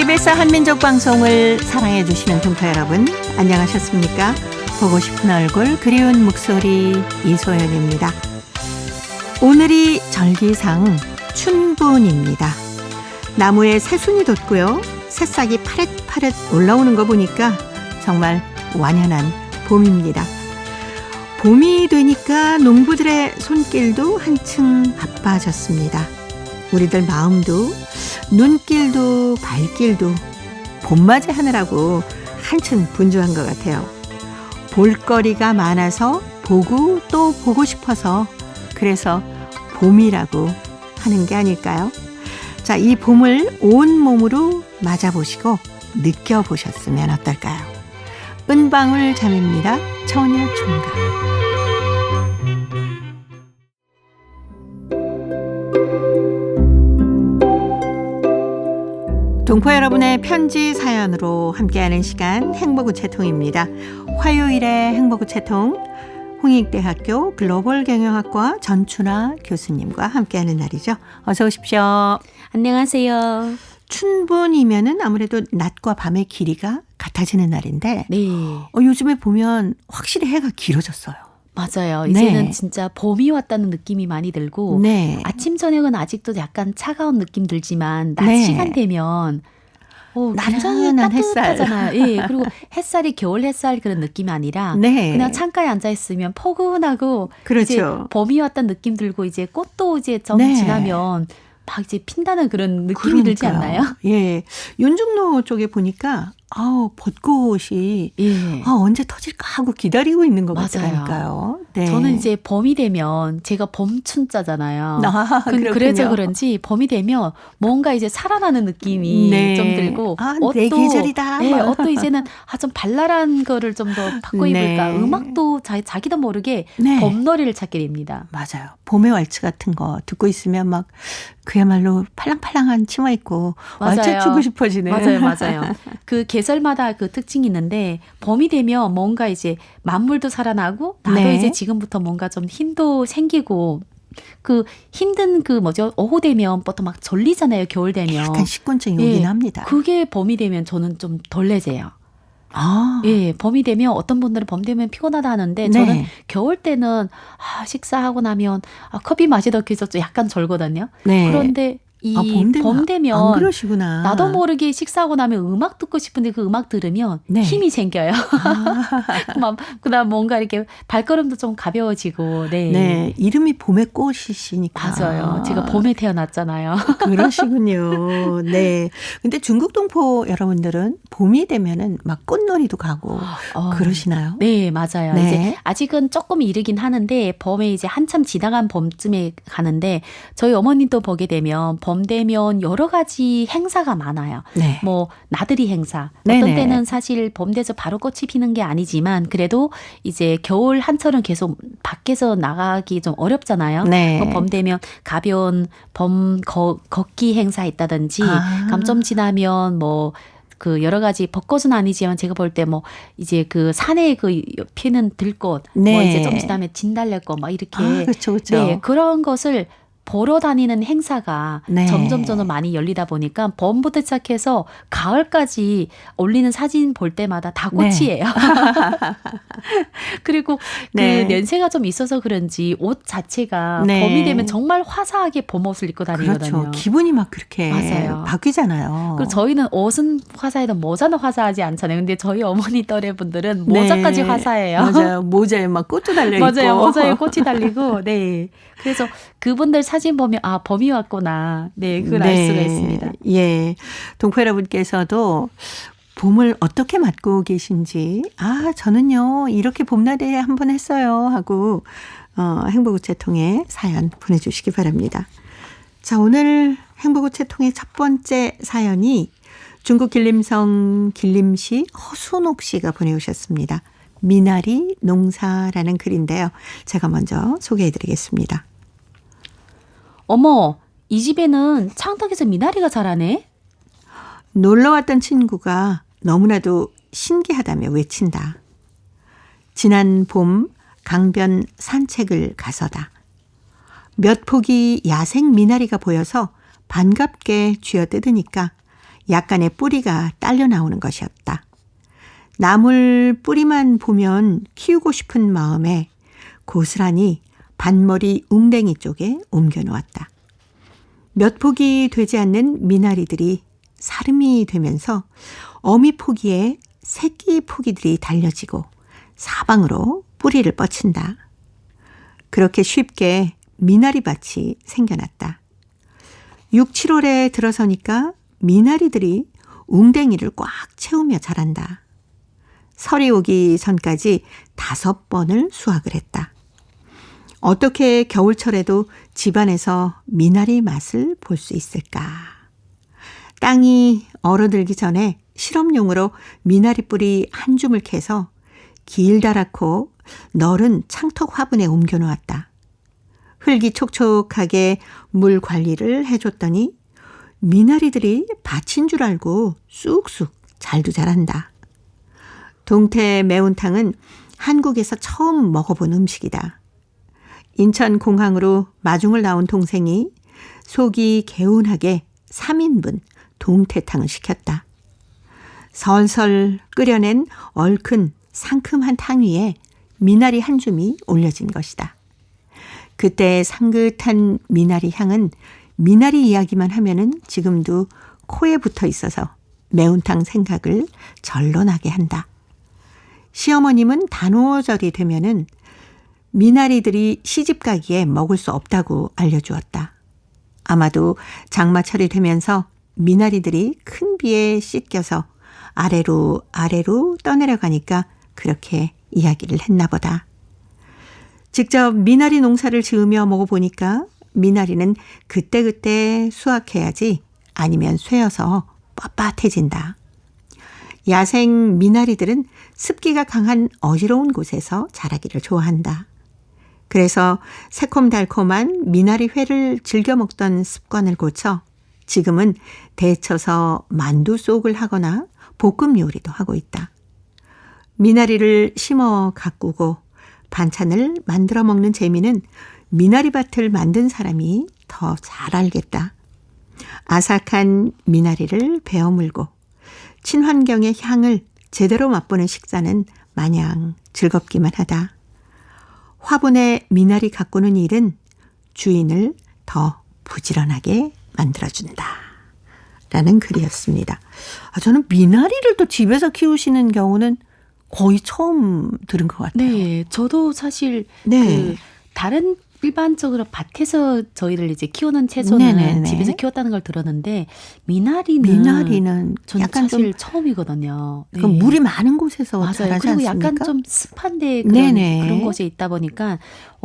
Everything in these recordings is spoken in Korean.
KBS 한민족 방송을 사랑해 주시는 동포 여러분, 안녕하셨습니까? 보고 싶은 얼굴, 그리운 목소리 이소연입니다. 오늘이 절기상 춘분입니다. 나무에 새순이 돋고요. 새싹이 파릇파릇 올라오는 거 보니까 정말 완연한 봄입니다. 봄이 되니까 농부들의 손길도 한층 바빠졌습니다. 우리들 마음도 눈길도 발길도 봄맞이 하느라고 한층 분주한 것 같아요. 볼거리가 많아서 보고 또 보고 싶어서 그래서 봄이라고 하는 게 아닐까요? 자, 이 봄을 온몸으로 맞아보시고 느껴보셨으면 어떨까요? 은방울 잠입니다. 처녀 총각. 동포 여러분의 편지 사연으로 함께하는 시간 행복우체통입니다. 화요일의 행복우체통, 홍익대학교 글로벌경영학과 전춘아 교수님과 함께하는 날이죠. 어서 오십시오. 안녕하세요. 춘분이면은 아무래도 낮과 밤의 길이가 같아지는 날인데 네. 요즘에 보면 확실히 해가 길어졌어요. 맞아요. 이제는 네. 진짜 봄이 왔다는 느낌이 많이 들고 네. 아침 저녁은 아직도 약간 차가운 느낌 들지만 낮 네. 시간 되면 굉장히 나른한 햇살. 따뜻하잖아요. 예, 그리고 햇살이 겨울 햇살 그런 느낌이 아니라 네. 그냥 창가에 앉아 있으면 포근하고 그렇죠. 이제 봄이 왔다는 느낌 들고 이제 꽃도 이제 좀 네. 지나면 막 이제 핀다는 그런 느낌이 들지 그러니까요. 않나요? 예. 윤중로 쪽에 보니까 벚꽃이 예. 언제 터질까 하고 기다리고 있는 것 맞아요. 같더라고요. 네. 저는 이제 봄이 되면 제가 봄춘자잖아요. 그래서 그렇군요. 그런지 봄이 되면 뭔가 이제 살아나는 느낌이 네. 좀 들고 내 계절이다. 네, 옷도 이제는 좀 발랄한 거를 좀 더 바꿔 입을까. 네. 음악도 자기도 모르게 네. 봄놀이를 찾게 됩니다. 맞아요. 봄의 왈츠 같은 거 듣고 있으면 막 그야말로 팔랑팔랑한 치마 입고 왈츠 추고 싶어지네요. 맞아요. 그 계절마다 그 특징이 있는데 봄이 되면 뭔가 이제 만물도 살아나고 나도 네. 이제 지금부터 뭔가 좀 힘도 생기고 그 힘든 오후 되면 보통 막 졸리잖아요. 겨울 되면. 약간 식곤증이 오긴 합니다. 그게 봄이 되면 저는 좀 덜 내재요. 예, 봄이 되면 어떤 분들은 봄 되면 피곤하다 하는데 저는 네. 겨울 때는 식사하고 나면 커피 마시다 계속 약간 졸거든요. 네. 그런데 봄 되면 안 그러시구나. 나도 모르게 식사하고 나면 음악 듣고 싶은데 그 음악 들으면 네. 힘이 생겨요. 그다음 뭔가 이렇게 발걸음도 좀 가벼워지고. 네. 네, 이름이 봄의 꽃이시니까. 맞아요. 제가 봄에 태어났잖아요. 그러시군요. 네. 근데 중국 동포 여러분들은 봄이 되면은 막 꽃놀이도 가고 그러시나요? 네, 맞아요. 네. 이제 아직은 조금 이르긴 하는데 봄에 이제 한참 지나간 봄쯤에 가는데 저희 어머님도 보게 되면 봄 되면 여러 가지 행사가 많아요. 네. 뭐 나들이 행사. 네네. 어떤 때는 사실 봄 돼서 바로 꽃이 피는 게 아니지만 그래도 이제 겨울 한철은 계속 밖에서 나가기 좀 어렵잖아요. 네. 봄 되면 가벼운 봄 걷기 행사 있다든지 감점 지나면 그 여러 가지 벚꽃은 아니지만 제가 볼 때 이제 그 산에 그 피는 들꽃 네. 이제 좀 지나면 진달래꽃 이렇게 그렇죠. 네, 그런 것을 보러 다니는 행사가 네. 점점 많이 열리다 보니까 봄부터 시작해서 가을까지 올리는 사진 볼 때마다 다 꽃이에요. 그리고 네. 그 연세가 좀 있어서 그런지 옷 자체가 네. 봄이 되면 정말 화사하게 봄옷을 입고 다니거든요. 그렇죠. 기분이 막 그렇게 맞아요. 바뀌잖아요. 그리고 저희는 옷은 화사해도 모자는 화사하지 않잖아요. 근데 저희 어머니 또래 분들은 모자까지 네. 화사해요. 맞아요. 모자에 막 꽃도 달려 있고. 맞아요. 모자에 꽃이 달리고. 네. 그래서 그분들 사진 보면 봄이 왔구나. 네, 그걸 알 수가 있습니다. 예. 동포 여러분께서도 봄을 어떻게 맞고 계신지 저는요 이렇게 봄나들이 한번 했어요 하고 행복우체통에 사연 보내주시기 바랍니다. 자, 오늘 행복우체통의 첫 번째 사연이 중국 길림성 길림시 허순옥 씨가 보내오셨습니다. 미나리 농사라는 글인데요. 제가 먼저 소개해드리겠습니다. 어머, 이 집에는 창덕에서 미나리가 자라네? 놀러왔던 친구가 너무나도 신기하다며 외친다. 지난 봄 강변 산책을 가서다. 몇 폭이 야생 미나리가 보여서 반갑게 쥐어뜯으니까 약간의 뿌리가 딸려 나오는 것이었다. 나물 뿌리만 보면 키우고 싶은 마음에 고스란히 반머리 웅댕이 쪽에 옮겨놓았다. 몇 폭이 되지 않는 미나리들이 사름이 되면서 어미 포기에 새끼 포기들이 달려지고 사방으로 뿌리를 뻗친다. 그렇게 쉽게 미나리밭이 생겨났다. 6, 7월에 들어서니까 미나리들이 웅댕이를 꽉 채우며 자란다. 설이 오기 전까지 5번을 수확을 했다. 어떻게 겨울철에도 집안에서 미나리 맛을 볼 수 있을까? 땅이 얼어들기 전에 실험용으로 미나리 뿌리 한 줌을 캐서 길다랗고 넓은 창턱 화분에 옮겨놓았다. 흙이 촉촉하게 물 관리를 해줬더니 미나리들이 밭인 줄 알고 쑥쑥 잘도 자란다. 동태 매운탕은 한국에서 처음 먹어본 음식이다. 인천공항으로 마중을 나온 동생이 속이 개운하게 3인분 동태탕을 시켰다. 설설 끓여낸 얼큰 상큼한 탕 위에 미나리 한 줌이 올려진 것이다. 그때의 상긋한 미나리 향은 미나리 이야기만 하면은 지금도 코에 붙어 있어서 매운탕 생각을 절로 나게 한다. 시어머님은 단오절이 되면은 미나리들이 시집가기에 먹을 수 없다고 알려주었다. 아마도 장마철이 되면서 미나리들이 큰 비에 씻겨서 아래로 떠내려가니까 그렇게 이야기를 했나 보다. 직접 미나리 농사를 지으며 먹어보니까 미나리는 그때그때 수확해야지 아니면 쇠어서 뻣뻣해진다. 야생 미나리들은 습기가 강한 어지러운 곳에서 자라기를 좋아한다. 그래서 새콤달콤한 미나리 회를 즐겨 먹던 습관을 고쳐 지금은 데쳐서 만두 속을 하거나 볶음 요리도 하고 있다. 미나리를 심어 가꾸고 반찬을 만들어 먹는 재미는 미나리밭을 만든 사람이 더 잘 알겠다. 아삭한 미나리를 베어 물고 친환경의 향을 제대로 맛보는 식사는 마냥 즐겁기만 하다. 화분에 미나리 가꾸는 일은 주인을 더 부지런하게 만들어준다. 라는 글이었습니다. 저는 미나리를 또 집에서 키우시는 경우는 거의 처음 들은 것 같아요. 네, 저도 사실 네. 다른 일반적으로 밭에서 저희를 이제 키우는 채소는 네네네. 집에서 키웠다는 걸 들었는데 미나리는 저는 약간 약간 사실 좀 처음이거든요. 네. 그 물이 많은 곳에서 맞아요. 자라지 그리고 않습니까? 약간 좀 습한데 네네. 그런 곳에 있다 보니까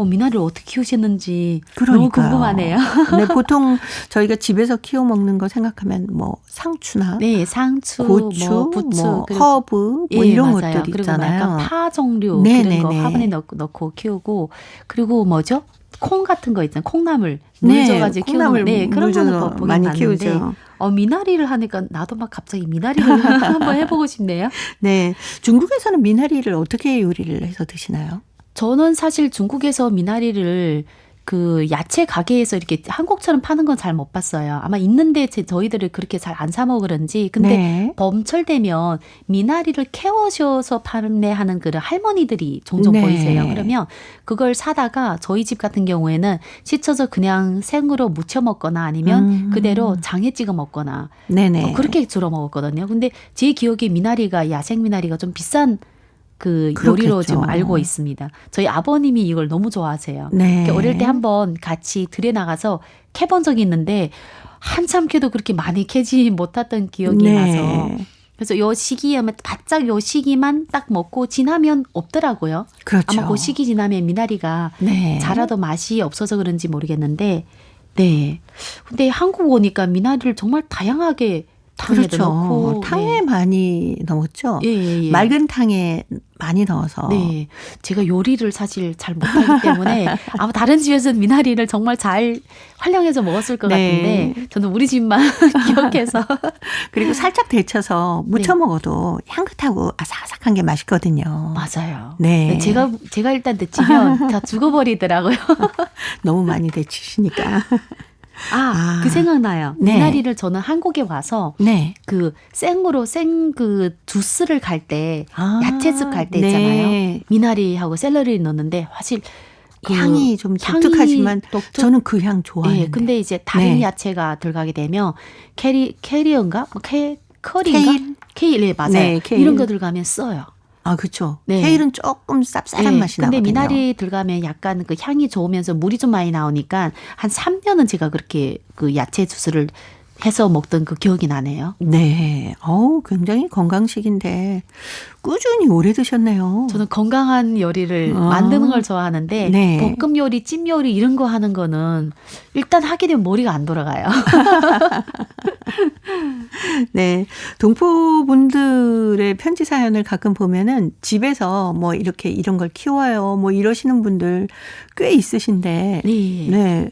미나리를 어떻게 키우시는지 그러니까요. 너무 궁금하네요. 네, 보통 저희가 집에서 키워 먹는 거 생각하면 뭐 상추나 네, 상추, 고추, 뭐 부추, 뭐 그리고 허브 뭐 이런 맞아요. 것들 그리고 있잖아요. 약간 파 종류 네네네. 그런 거 화분에 넣고 키우고 그리고 뭐죠? 콩 같은 거 있잖아요. 콩나물 물 줘가지고 콩나물 키우는 그런 거는 보긴 많이 봤는데 키우죠. 미나리를 하니까 나도 막 갑자기 미나리를 한번 해보고 싶네요. 네, 중국에서는 미나리를 어떻게 요리를 해서 드시나요? 저는 사실 중국에서 미나리를 그 야채 가게에서 이렇게 한국처럼 파는 건 잘 못 봤어요. 아마 있는데 저희들을 그렇게 잘 안 사 먹으런지. 근데 네. 봄철 되면 미나리를 캐오셔서 판매하는 그런 할머니들이 종종 네. 보이세요. 그러면 그걸 사다가 저희 집 같은 경우에는 씻어서 그냥 생으로 무쳐 먹거나 아니면 그대로 장에 찍어 먹거나 네네. 그렇게 주로 먹었거든요. 근데 제 기억에 미나리가 야생 미나리가 좀 비싼 그 요리로 그렇겠죠. 지금 알고 있습니다. 저희 아버님이 이걸 너무 좋아하세요. 네. 어릴 때 한번 같이 들에 나가서 캐본 적이 있는데 한참 캐도 그렇게 많이 캐지 못했던 기억이 네. 나서 그래서 요 시기에 바짝 요 시기만 딱 먹고 지나면 없더라고요. 그렇죠. 아마 그 시기 지나면 미나리가 네. 자라도 맛이 없어서 그런지 모르겠는데 네. 근데 한국 오니까 미나리를 정말 다양하게 탕에도 그렇죠. 넣고 탕에 많이 넣었죠. 예. 맑은 탕에 많이 넣어서. 네. 제가 요리를 사실 잘 못하기 때문에 아마 다른 집에서는 미나리를 정말 잘 활용해서 먹었을 것 네. 같은데 저는 우리 집만 기억해서. 그리고 살짝 데쳐서 무쳐 네. 먹어도 향긋하고 아삭아삭한 게 맛있거든요. 맞아요. 네. 제가 일단 데치면 다 죽어버리더라고요. 너무 많이 데치시니까. 그 생각나요. 네. 미나리를 저는 한국에 와서 네. 그 생으로 그 주스를 갈 때 야채즙 갈 때 있잖아요. 네. 미나리하고 샐러리를 넣는데 사실 그 향이 좀 향이 독특하지만 저는 그 향 네, 좋아하는데. 근데 이제 다른 네. 야채가 들어가게 되면 캐리어인가? 커리인가? 케일? 케일, 네, 맞아요. 네, 케일. 이런 거 들어가면 써요. 아, 그렇죠. 네. 케일은 조금 쌉쌀한 네, 맛이 근데 나거든요. 미나리 들어가면 약간 그 향이 좋으면서 물이 좀 많이 나오니까 한 3년은 제가 그렇게 그 야채 주스를 해서 먹던 그 기억이 나네요. 네. 굉장히 건강식인데 꾸준히 오래 드셨네요. 저는 건강한 요리를 만드는 걸 좋아하는데 네. 볶음 요리, 찜 요리 이런 거 하는 거는 일단 하게 되면 머리가 안 돌아가요. 네. 동포분들의 편지 사연을 가끔 보면은 집에서 뭐 이렇게 이런 걸 키워요. 뭐 이러시는 분들 꽤 있으신데. 네. 네.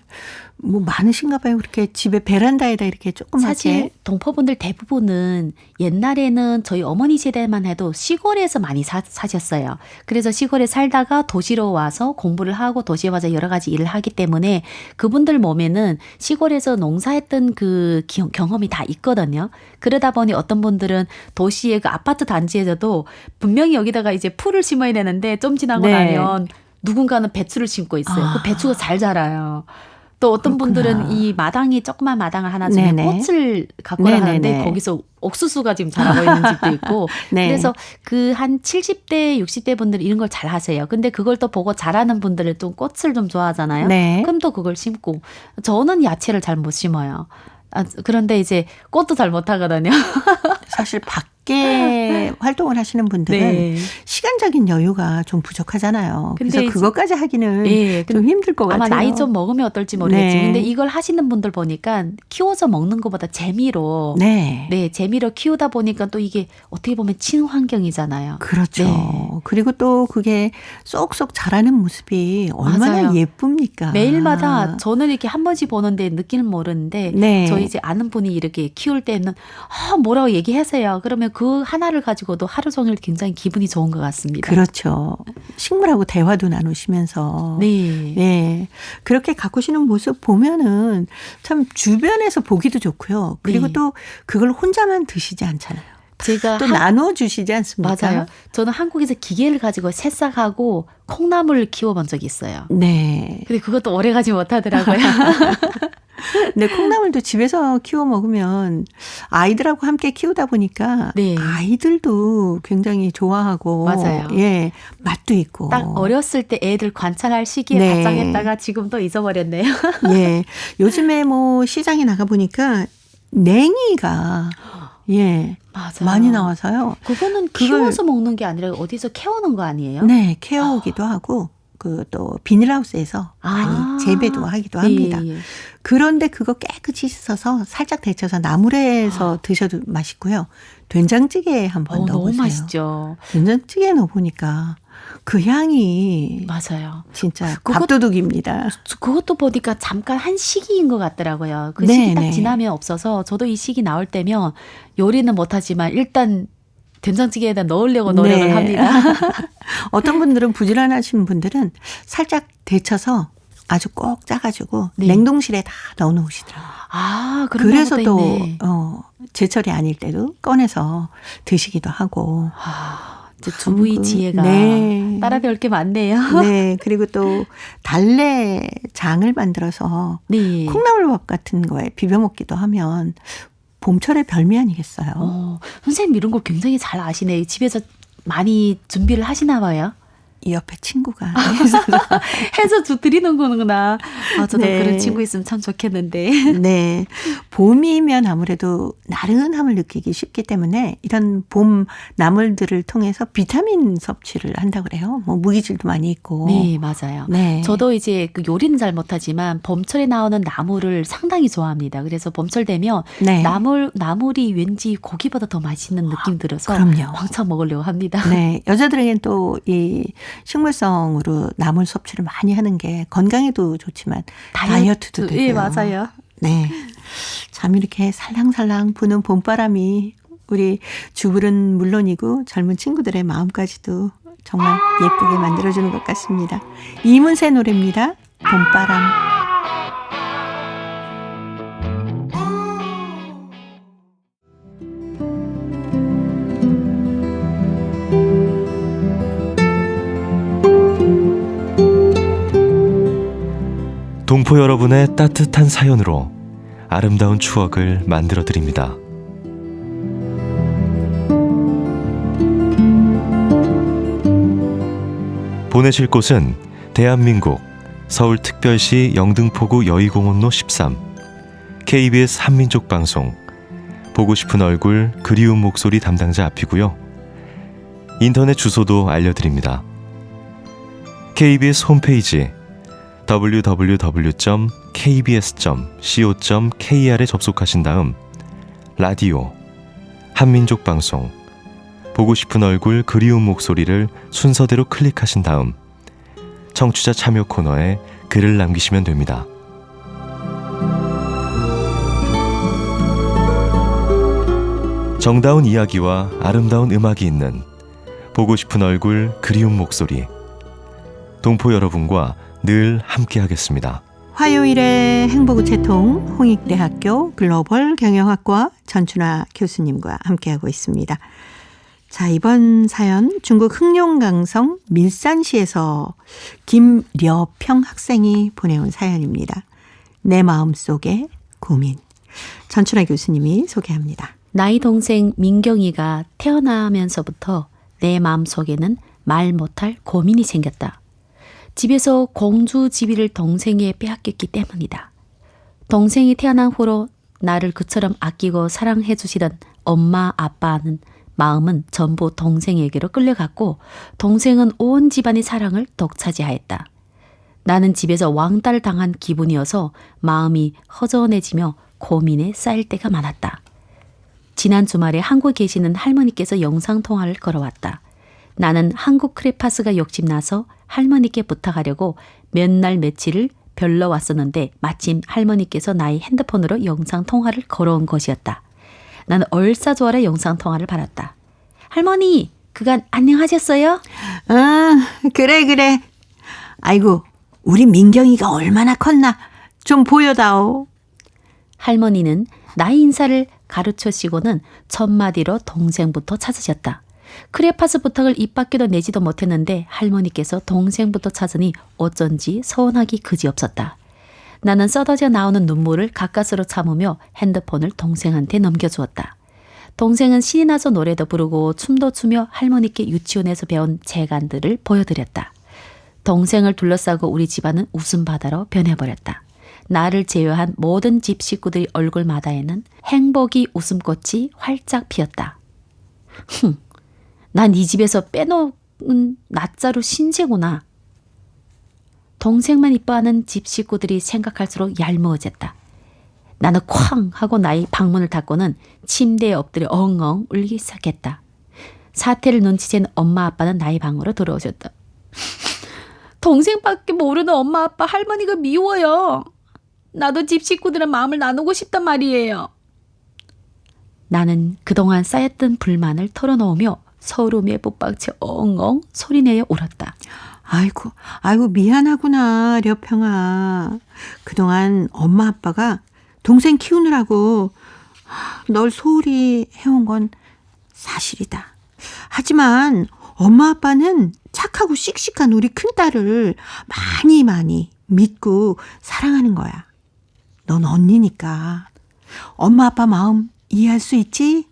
뭐 많으신가 봐요. 그렇게 집에 베란다에다 이렇게 조그맣게. 사실 동포분들 대부분은 옛날에는 저희 어머니 세대만 해도 시골에서 많이 사셨어요. 그래서 시골에 살다가 도시로 와서 공부를 하고 도시에 와서 여러 가지 일을 하기 때문에 그분들 몸에는 시골에서 농사했던 그 경험이 다 있거든요. 그러다 보니 어떤 분들은 도시의 그 아파트 단지에서도 분명히 여기다가 이제 풀을 심어야 되는데 좀 지나고 네. 나면 누군가는 배추를 심고 있어요. 그 배추가 잘 자라요. 또 어떤 그렇구나. 분들은 이 마당이 조그만 마당을 하나 주면 네네. 꽃을 가꾸라 하는데 네네네. 거기서 옥수수가 지금 자라고 있는 집도 있고 네. 그래서 그 한 70대 60대 분들이 이런 걸 잘 하세요. 근데 그걸 또 보고 잘하는 분들은 또 꽃을 좀 좋아하잖아요. 네. 그럼 또 그걸 심고 저는 야채를 잘 못 심어요. 그런데 이제 꽃도 잘 못하거든요. 사실 밖에 활동을 하시는 분들은 네. 시간적인 여유가 좀 부족하잖아요. 근데 그래서 이제- 그것까지 하기는 예, 좀 힘들 것 아마 같아요. 나이 좀 먹으면 어떨지 모르겠지만 네. 근데 이걸 하시는 분들 보니까 키워서 먹는 것보다 재미로 네. 재미로 키우다 보니까 또 이게 어떻게 보면 친환경이잖아요. 그렇죠. 네. 그리고 또 그게 쏙쏙 자라는 모습이 얼마나 맞아요. 예쁩니까? 매일마다 저는 이렇게 한 번씩 보는데 느끼는 모르는데 네. 저희 이제 아는 분이 이렇게 키울 때는 뭐라고 얘기하세요. 그러면 그 하나를 가지고도 하루 종일 굉장히 기분이 좋은 것 같습니다. 그렇죠. 식물하고 대화도 나누시면서. 네. 네. 그렇게 가꾸시는 모습 보면은 참 주변에서 보기도 좋고요. 그리고 네. 또 그걸 혼자만 드시지 않잖아요. 제가 또 나눠주시지 않습니까? 맞아요. 저는 한국에서 기계를 가지고 새싹하고 콩나물을 키워본 적이 있어요. 네. 근데 그것도 오래 가지 못하더라고요. 근데 콩나물도 집에서 키워 먹으면 아이들하고 함께 키우다 보니까 네. 아이들도 굉장히 좋아하고 맞아요. 예, 맛도 있고. 딱 어렸을 때 애들 관찰할 시기에 네. 바짝 했다가 지금 또 잊어버렸네요. 예. 요즘에 뭐 시장에 나가 보니까 냉이가 예, 맞아요. 많이 나와서요. 그거는 키워서 먹는 게 아니라 어디서 캐오는 거 아니에요? 네, 캐오기도 하고 그 또 비닐하우스에서 많이 재배도 하기도 합니다. 예, 예. 그런데 그거 깨끗이 씻어서 살짝 데쳐서 나물에서 드셔도 맛있고요. 된장찌개에 한번 너무 넣어보세요. 맛있죠. 된장찌개에 넣어보니까 그 향이 맞아요. 진짜 그것- 밥도둑입니다. 그것도 보니까 잠깐 한 시기인 것 같더라고요. 그 네, 시기 딱 네. 지나면 없어서 저도 이 시기 나올 때면 요리는 못하지만 일단 된장찌개에다 넣으려고 노력을 네. 합니다. 어떤 분들은 부지런하신 분들은 살짝 데쳐서 아주 꼭 짜가지고 네. 냉동실에 다 넣어놓으시더라고요. 그런 그래서 방법도 또 있네. 제철이 아닐 때도 꺼내서 드시기도 하고. 이제 주부의 지혜가 네. 따라 배울 게 많네요. 네. 그리고 또 달래장을 만들어서 네. 콩나물밥 같은 거에 비벼 먹기도 하면 봄철의 별미 아니겠어요. 선생님 이런 걸 굉장히 잘 아시네요. 집에서 많이 준비를 하시나 봐요. 이 옆에 친구가 해서 드리는 거구나. 저도 네. 그런 친구 있으면 참 좋겠는데. 네. 봄이면 아무래도 나른함을 느끼기 쉽기 때문에 이런 봄 나물들을 통해서 비타민 섭취를 한다고 그래요. 뭐 무기질도 많이 있고. 네, 맞아요. 네. 저도 이제 그 요리는 잘 못하지만 봄철에 나오는 나물을 상당히 좋아합니다. 그래서 봄철 되면 네. 나물이 왠지 고기보다 더 맛있는 느낌 들어서 그럼요. 왕창 먹으려고 합니다. 네. 여자들에겐 또 이 식물성으로 나물 섭취를 많이 하는 게 건강에도 좋지만 다이어트도 되고요. 예, 맞아요. 네. 참 이렇게 살랑살랑 부는 봄바람이 우리 주부는 물론이고 젊은 친구들의 마음까지도 정말 예쁘게 만들어주는 것 같습니다. 이문세 노래입니다. 봄바람. 동포 여러분의 따뜻한 사연으로 아름다운 추억을 만들어 드립니다. 보내실 곳은 대한민국 서울특별시 영등포구 여의공원로 13 KBS 한민족방송 보고 싶은 얼굴 그리운 목소리 담당자 앞이고요. 인터넷 주소도 알려드립니다. KBS 홈페이지 www.kbs.co.kr에 접속하신 다음 라디오, 한민족방송, 보고 싶은 얼굴 그리운 목소리를 순서대로 클릭하신 다음 청취자 참여 코너에 글을 남기시면 됩니다. 정다운 이야기와 아름다운 음악이 있는 보고 싶은 얼굴 그리운 목소리, 동포 여러분과 늘 함께하겠습니다. 화요일에 행복우체통 홍익대학교 글로벌 경영학과 전춘아 교수님과 함께하고 있습니다. 자, 이번 사연 중국 흑룡강성 밀산시에서 김려평 학생이 보내온 사연입니다. 내 마음속의 고민. 전춘아 교수님이 소개합니다. 나이 동생 민경이가 태어나면서부터 내 마음속에는 말 못할 고민이 생겼다. 집에서 공주 지위를 동생에 빼앗겼기 때문이다. 동생이 태어난 후로 나를 그처럼 아끼고 사랑해 주시던 엄마 아빠는 마음은 전부 동생에게로 끌려갔고 동생은 온 집안의 사랑을 독차지하였다. 나는 집에서 왕따를 당한 기분이어서 마음이 허전해지며 고민에 쌓일 때가 많았다. 지난 주말에 한국에 계시는 할머니께서 영상통화를 걸어왔다. 나는 한국 크레파스가 욕심나서 할머니께 부탁하려고 몇 날 며칠을 별러 왔었는데 마침 할머니께서 나의 핸드폰으로 영상통화를 걸어온 것이었다. 나는 얼싸조아라 영상통화를 받았다. 할머니, 그간 안녕하셨어요? 그래. 아이고, 우리 민경이가 얼마나 컸나 좀 보여다오. 할머니는 나의 인사를 가르쳐시고는 첫마디로 동생부터 찾으셨다. 크레파스 부탁을 입 밖에도 내지도 못했는데 할머니께서 동생부터 찾으니 어쩐지 서운하기 그지없었다. 나는 쏟아져 나오는 눈물을 가까스로 참으며 핸드폰을 동생한테 넘겨주었다. 동생은 신이 나서 노래도 부르고 춤도 추며 할머니께 유치원에서 배운 재간들을 보여드렸다. 동생을 둘러싸고 우리 집안은 웃음바다로 변해버렸다. 나를 제외한 모든 집 식구들의 얼굴마다에는 행복이 웃음꽃이 활짝 피었다. 난 이 집에서 빼놓은 낯자루 신세구나. 동생만 이뻐하는 집 식구들이 생각할수록 얄미워졌다. 나는 쾅 하고 나의 방문을 닫고는 침대에 엎드려 엉엉 울기 시작했다. 사태를 눈치챈 엄마 아빠는 나의 방으로 들어오셨다. 동생밖에 모르는 엄마 아빠 할머니가 미워요. 나도 집 식구들은 마음을 나누고 싶단 말이에요. 나는 그동안 쌓였던 불만을 털어놓으며 서러움에 붙박쳐 엉엉 소리내어 울었다. 아이고 미안하구나 려평아. 그동안 엄마 아빠가 동생 키우느라고 널 소홀히 해온 건 사실이다. 하지만 엄마 아빠는 착하고 씩씩한 우리 큰딸을 많이 믿고 사랑하는 거야. 넌 언니니까 엄마 아빠 마음 이해할 수 있지?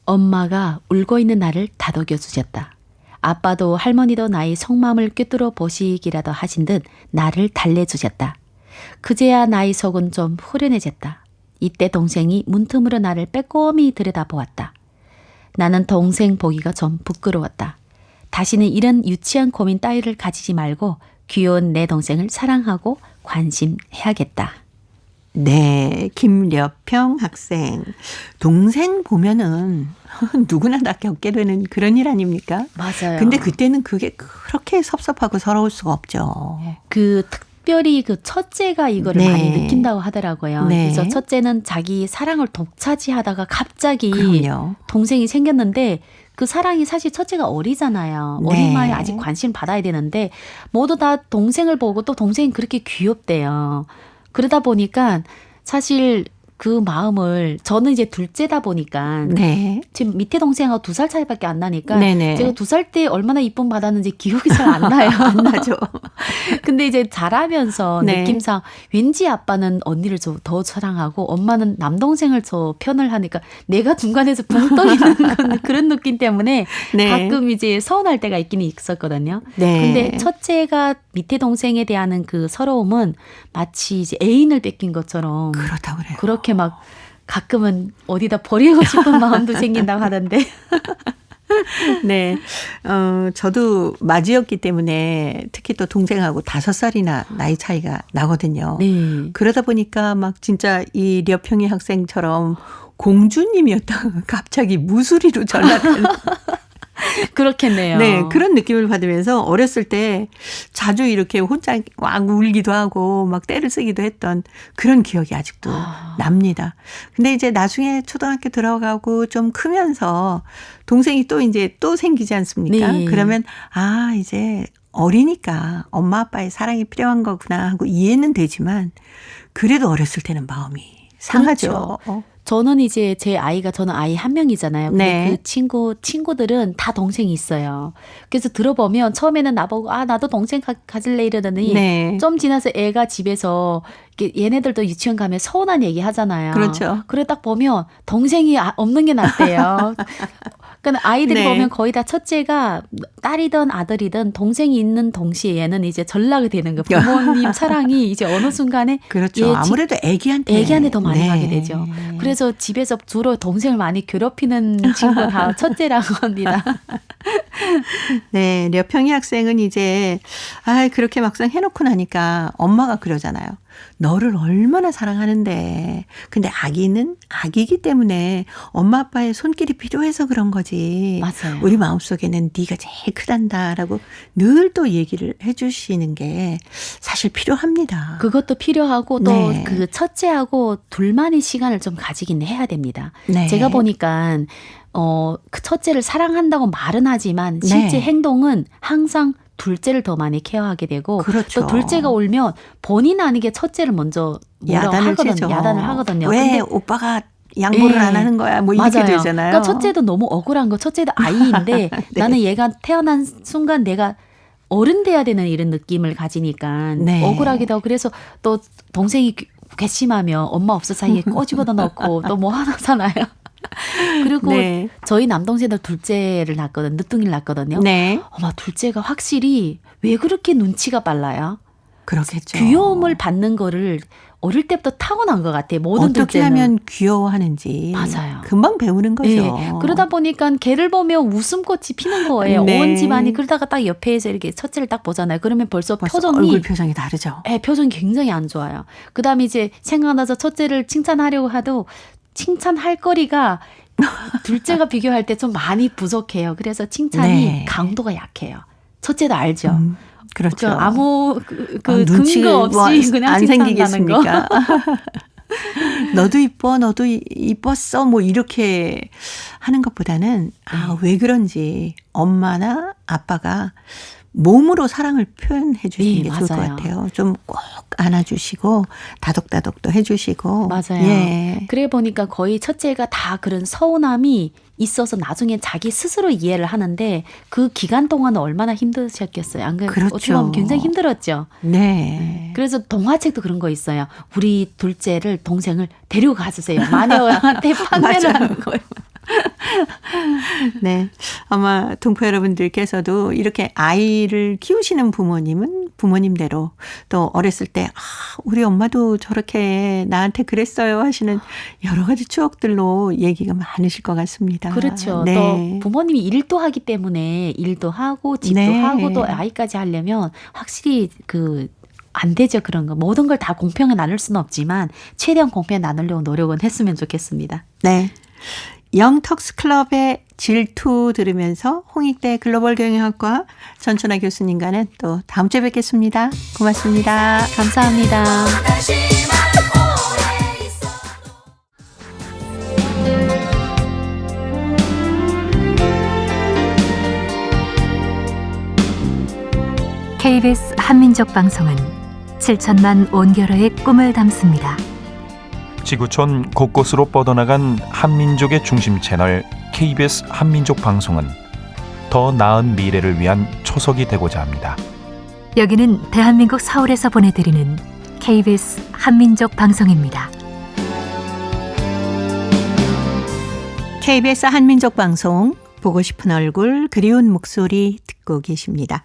엄마가 울고 있는 나를 다독여 주셨다. 아빠도 할머니도 나의 속마음을 꿰뚫어 보시기라도 하신 듯 나를 달래주셨다. 그제야 나의 속은 좀 후련해졌다. 이때 동생이 문틈으로 나를 빼꼼히 들여다보았다. 나는 동생 보기가 좀 부끄러웠다. 다시는 이런 유치한 고민 따위를 가지지 말고 귀여운 내 동생을 사랑하고 관심해야겠다. 네, 김려평 학생. 동생 보면은 누구나 다 겪게 되는 그런 일 아닙니까? 맞아요. 근데 그때는 그게 그렇게 섭섭하고 서러울 수가 없죠. 특별히 첫째가 이거를 네. 많이 느낀다고 하더라고요. 네. 그래서 첫째는 자기 사랑을 독차지하다가 갑자기 그럼요. 동생이 생겼는데 그 사랑이 사실 첫째가 어리잖아요. 네. 어린 마에 아직 관심 받아야 되는데 모두 다 동생을 보고 또 동생이 그렇게 귀엽대요. 그러다 보니까 사실 그 마음을 저는 이제 둘째다 보니까 네. 지금 밑에 동생하고 2살 차이밖에 안 나니까 네네. 제가 2살 때 얼마나 이쁨 받았는지 기억이 잘 안 나요. 안 나죠. 근데 이제 자라면서 네. 느낌상 왠지 아빠는 언니를 더 사랑하고 엄마는 남동생을 더 편을 하니까 내가 중간에서 붕 떠 있는 그런 느낌 때문에 네. 가끔 이제 서운할 때가 있긴 있었거든요. 네. 근데 첫째가 밑에 동생에 대한 그 서러움은 마치 이제 애인을 뺏긴 것처럼 그렇다고 그래요. 그렇게 막 가끔은 어디다 버리고 싶은 마음도 생긴다고 하던데. 네. 저도 맞이였기 때문에 특히 또 동생하고 5살이나 나이 차이가 나거든요. 네. 그러다 보니까 막 진짜 이 려평이 학생처럼 공주님이었다가 갑자기 무수리로 전락한 그렇겠네요. 네, 그런 느낌을 받으면서 어렸을 때 자주 이렇게 혼자 막 울기도 하고 막 떼를 쓰기도 했던 그런 기억이 아직도 납니다. 근데 이제 나중에 초등학교 들어가고 좀 크면서 동생이 또 이제 또 생기지 않습니까? 네. 그러면 아, 이제 어리니까 엄마 아빠의 사랑이 필요한 거구나 하고 이해는 되지만 그래도 어렸을 때는 마음이 상하죠. 그렇죠. 저는 이제 저는 아이 한 명이잖아요. 근데 네. 그 친구들은 다 동생이 있어요. 그래서 들어보면 처음에는 나보고 나도 동생 가질래 이러더니 네. 좀 지나서 애가 집에서 얘네들도 유치원 가면 서운한 얘기 하잖아요. 그렇죠. 그래 딱 보면 동생이 없는 게 낫대요. 그러니까 아이들이 네. 보면 거의 다 첫째가 딸이든 아들이든 동생이 있는 동시에 얘는 이제 전락이 되는 거예요. 부모님 사랑이 이제 어느 순간에 그렇죠. 얘 아무래도 애기한테 더 많이 네. 가게 되죠. 그래서 집에서 주로 동생을 많이 괴롭히는 친구가 다 첫째라고 합니다. 네, 려평이 학생은 이제 그렇게 막상 해놓고 나니까 엄마가 그러잖아요. 너를 얼마나 사랑하는데. 근데 아기는 아기이기 때문에 엄마 아빠의 손길이 필요해서 그런 거지. 맞아요. 우리 마음속에는 네가 제일 크단다라고 늘 또 얘기를 해 주시는 게 사실 필요합니다. 그것도 필요하고 또 네. 그 첫째하고 둘만의 시간을 좀 가지긴 해야 됩니다. 네. 제가 보니까 그 첫째를 사랑한다고 말은 하지만 실제 네. 행동은 항상 둘째를 더 많이 케어하게 되고 그렇죠. 또 둘째가 울면 본인 아니게 첫째를 먼저 야단을 치죠. 야단을 하거든요. 왜 근데 오빠가 양보를 예. 안 하는 거야? 뭐 이렇게 맞아요. 되잖아요. 그러니까 첫째도 너무 억울한 거. 첫째도 아이인데 네. 나는 얘가 태어난 순간 내가 어른 돼야 되는 이런 느낌을 가지니까 네. 억울하기도 하고 그래서 또 동생이 괘씸하면 엄마 없을 사이에 꼬집어다 넣고 또 뭐 하나잖아요. 그리고 네. 저희 남동생도 둘째를 낳거든요. 늦둥이를 낳거든요. 네. 어머 둘째가 확실히 왜 그렇게 눈치가 빨라요? 그렇겠죠. 귀여움을 받는 거를 어릴 때부터 타고난 것 같아요. 모든 어떻게 둘째는. 하면 귀여워하는지 맞아요. 금방 배우는 거죠. 네. 그러다 보니까 걔를 보면 웃음꽃이 피는 거예요. 네. 온 집안이. 그러다가 딱 옆에서 이렇게 첫째를 딱 보잖아요. 그러면 벌써 표정이 얼굴 표정이 다르죠. 표정이 굉장히 안 좋아요. 그다음에 이제 생각나서 첫째를 칭찬하려고 해도 칭찬할 거리가 둘째가 비교할 때 좀 많이 부족해요. 그래서 칭찬이 네. 강도가 약해요. 첫째도 알죠. 그렇죠. 그러니까 아무 눈치 근거 없이 뭐 그냥 안 칭찬하는 거. 생기겠습니까? 너도 이뻐, 너도 이뻤어, 뭐 이렇게 하는 것보다는 왜 그런지 엄마나 아빠가 몸으로 사랑을 표현해 주시는 게 좋을 것 맞아요. 같아요. 좀 꼭 안아주시고 다독다독도 해주시고. 맞아요. 예. 그래 보니까 거의 첫째가 다 그런 서운함이 있어서 나중에 자기 스스로 이해를 하는데 그 기간 동안은 얼마나 힘드셨겠어요. 안 그래요? 그렇죠. 어떻게 보면 굉장히 힘들었죠. 네. 그래서 동화책도 그런 거 있어요. 우리 둘째를 동생을 데리고 가주세요. 마녀한테 판매를 하는 거예요. 네. 아마 동포 여러분들께서도 이렇게 아이를 키우시는 부모님은 부모님대로 또 어렸을 때 우리 엄마도 저렇게 나한테 그랬어요 하시는 여러 가지 추억들로 얘기가 많으실 것 같습니다. 그렇죠. 네. 또 부모님이 일도 하기 때문에 일도 하고 집도 네. 하고 또 아이까지 하려면 확실히 안 되죠. 그런 거. 모든 걸 다 공평하게 나눌 수는 없지만 최대한 공평하게 나누려고 노력은 했으면 좋겠습니다. 네. 영턱스클럽의 질투 들으면서 홍익대 글로벌 경영학과 전천아 교수님과는 또 다음 주에 뵙겠습니다. 고맙습니다. 감사합니다. KBS 한민족 방송은 7천만 온결어의 꿈을 담습니다. 지구촌 곳곳으로 뻗어나간 한민족의 중심 채널 KBS 한민족 방송은 더 나은 미래를 위한 초석이 되고자 합니다. 여기는 대한민국 서울에서 보내드리는 KBS 한민족 방송입니다. KBS 한민족 방송 보고 싶은 얼굴 그리운 목소리 듣고 계십니다.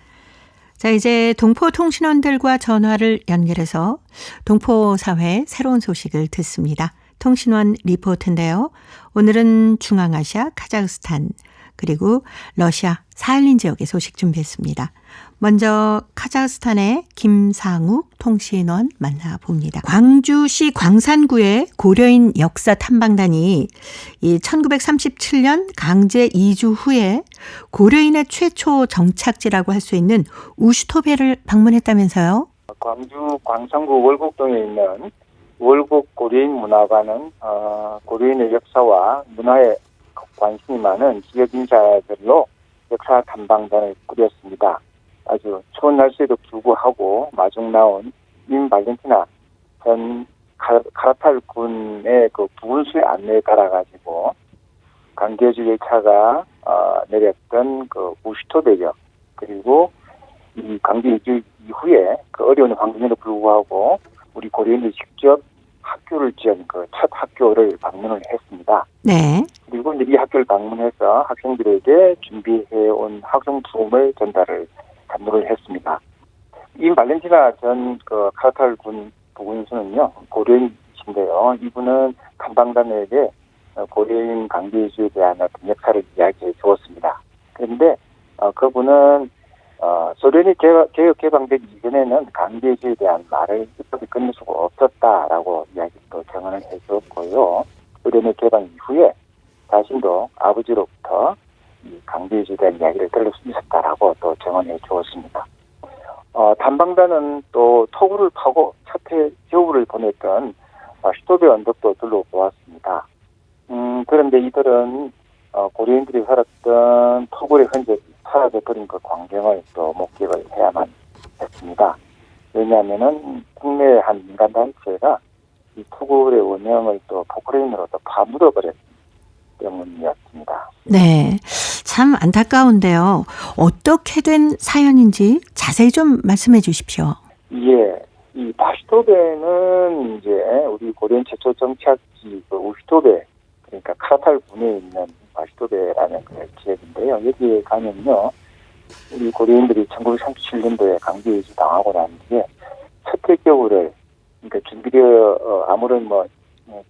자, 이제 동포통신원들과 전화를 연결해서 동포사회 새로운 소식을 듣습니다. 통신원 리포트인데요. 오늘은 중앙아시아, 카자흐스탄 그리고 러시아 사할린 지역의 소식 준비했습니다. 먼저 카자흐스탄의 김상욱 통신원 만나봅니다. 광주시 광산구의 고려인 역사 탐방단이 이 1937년 강제 이주 후에 고려인의 최초 정착지라고 할 수 있는 우슈토베를 방문했다면서요? 광주 광산구 월곡동에 있는 월곡 고려인 문화관은 고려인의 역사와 문화에 관심이 많은 지역 인사들로 역사 탐방단을 꾸렸습니다. 아주 추운 날씨에도 불구하고 마중 나온 민 발렌티나 전 카라탈 군의 그 부군수의 안내에 따라가지고 강제주 열차가 내렸던 그 우슈토베역, 그리고 이 강제 이주 이후에 그 어려운 환경에도 불구하고 우리 고려인들이 직접 학교를 지은 그 첫 학교를 방문을 했습니다. 네. 그리고 이제 이 학교를 방문해서 학생들에게 준비해온 학생 부음을 전달을 했습니다. 이 발렌티나 전 그 카라탈 군 부군수는요, 고려인이신데요. 이분은 탐방단에게 고려인 강제 이주에 대한 어떤 역사를 이야기해 주었습니다. 그런데 그분은 소련이 개방되기 이전에는 강제 이주에 대한 말을 끝까지 끝낼 수가 없었다라고 이야기도 증언을 해주었고요. 소련의 개방 이후에 자신도 아버지로부터 이 강제 이주에 대한 이야기를 들을 수 있었다라고 또 증언해 주었습니다. 탐방단은 또 토굴을 파고 첫해 겨울을 보냈던 슈토베 언덕도 둘러보았습니다. 그런데 이들은 고려인들이 살았던 토굴의 흔적이 사라져버린 그 광경을 또 목격을 해야만 했습니다. 왜냐하면은 국내 한 민간단체가 이 토굴의 원형을 또 포크레인으로 또 파묻어버렸기 때문이었습니다. 네. 참 안타까운데요. 어떻게 된 사연인지 자세히 좀 말씀해 주십시오. 예. 이 바슈토베는 이제 우리 고려인 최초 정착지 그 우슈토베, 그러니까 카라탈 군에 있는 바슈토베라는 그 지역인데요. 여기에 가면요, 우리 고려인들이 1937년도에 강제 이주 당하고 난 뒤에 첫해 겨울을, 그러니까 아무런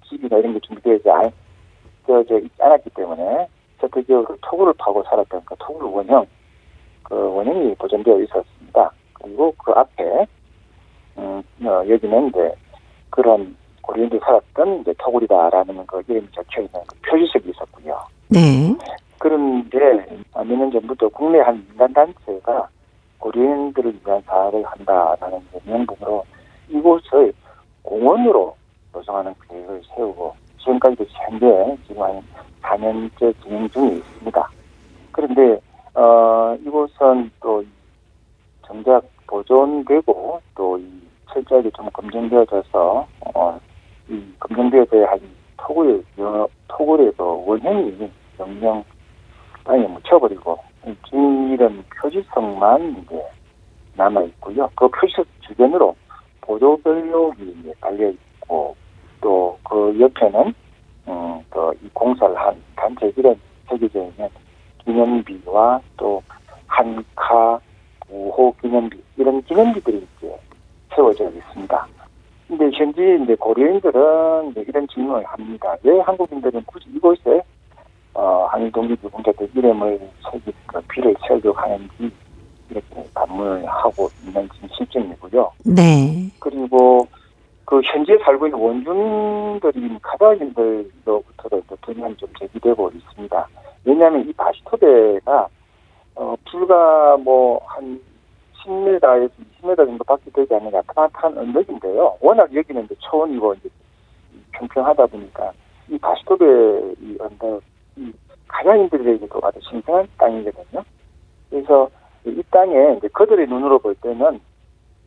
집이나 이런 게 준비되지 있지 않았기 때문에 첫해 겨울을 토굴을 파고 살았던 그 토굴 원형이 보존되어 있었습니다. 그리고 그 앞에 여기는 이제 그런 고려인들이 살았던 이제 토굴이다라는 그 이름이 적혀 있는 그 표지석이 있었고요. 네. 그런데 몇 년 전부터 국내 한 민간단체가 고려인들을 위한 사업을 한다라는 명분으로 이곳을 공원으로 조성하는 계획을 세우고 지금까지도 현재 지금 한 4년째 진행 중에 있습니다. 그런데 이곳은 또 정작 보존되고 또 이 철저하게 좀 검증되어져서 이 검증되어져야 할 토굴의 그 원형이 영영 땅에 묻혀버리고 긴 표지석만 이제 남아 있고요. 그 표지석 주변으로 보도블록이 깔려 있고 또 그 옆에는 또 이 공사를 한 단체들은 새겨져 있는 기념비와 또 한카 우호 기념비, 이런 기념비들이 이제 세워져 있습니다. 근데 현재 이제 고려인들은 이제 이런 질문을 합니다. 왜 한국인들은 굳이 이곳에 한일 독립유공자들 이름을 비를 새겨가는지 이렇게 반문을 하고 있는 실정이고요. 네. 그리고 그 현재 살고 있는 원주민들이 카자흐인들로부터도 불만이 좀 제기되고 있습니다. 왜냐하면 이 바슈토베가 불과 한 10m에서 20m 정도밖에 되지 않는 야트막한 언덕인데요. 워낙 여기는 이제 초원이고 이제 평평하다 보니까 이 바슈토베 이 언덕, 이 카자흐인들에게도 아주 신성한 땅이거든요. 그래서 이 땅에 이제 그들의 눈으로 볼 때는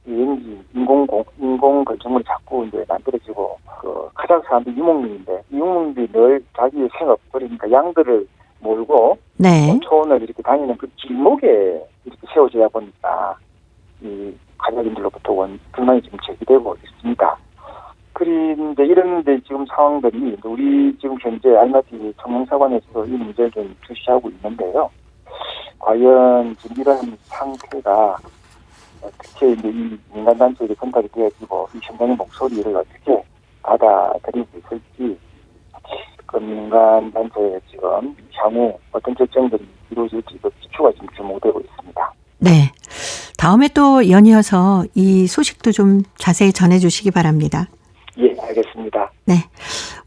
왠지 인공 건축물이 자꾸 이제 만들어지고 그 카자흐스탄도 유목민인데 유목민들이 늘 자기의 생업 그러니까 양들을 몰고 네. 초원을 이렇게 다니는 그 길목에 이렇게 세워져야 보니까 이 가족인들로부터 온 불만이 지금 제기되고 있습니다. 그런데 이런데 지금 상황들이 우리 지금 현재 알마티 청년사관에서 이 문제를 좀 주시하고 있는데요. 과연 지금 이런 상태가 어떻게 이제 이 민간단체에 전달이 되어지고 이 현장의 목소리를 어떻게 받아들이고 있을지 그 민간단체에 지금 향후 어떤 결정들이 이루어질지 그 기초가 지금 주목되고 있습니다. 네. 다음에 또 연이어서 이 소식도 좀 자세히 전해주시기 바랍니다. 예, 알겠습니다. 네.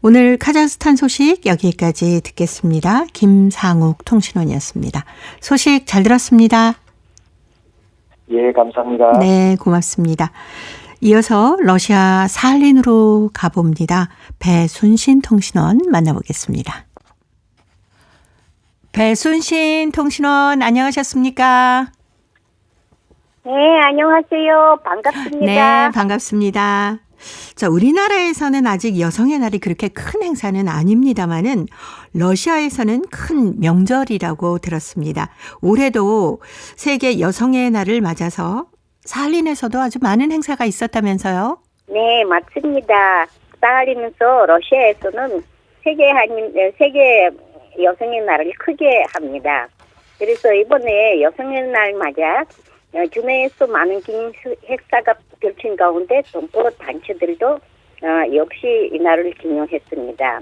오늘 카자흐스탄 소식 여기까지 듣겠습니다. 김상욱 통신원이었습니다. 소식 잘 들었습니다. 예, 감사합니다. 네, 고맙습니다. 이어서 러시아 살린으로 가봅니다. 배순신 통신원 만나보겠습니다. 배순신 통신원 안녕하셨습니까? 네, 안녕하세요. 반갑습니다. 네, 반갑습니다. 자, 우리나라에서는 아직 여성의 날이 그렇게 큰 행사는 아닙니다만은 러시아에서는 큰 명절이라고 들었습니다. 올해도 세계 여성의 날을 맞아서 살린에서도 아주 많은 행사가 있었다면서요? 네, 맞습니다. 사하린에서 러시아에서는 세계 여성의 날을 크게 합니다. 그래서 이번에 여성의 날 맞아 주내에서 많은 기념 행사가 펼친 가운데 동포 단체들도 역시 이날을 기념했습니다.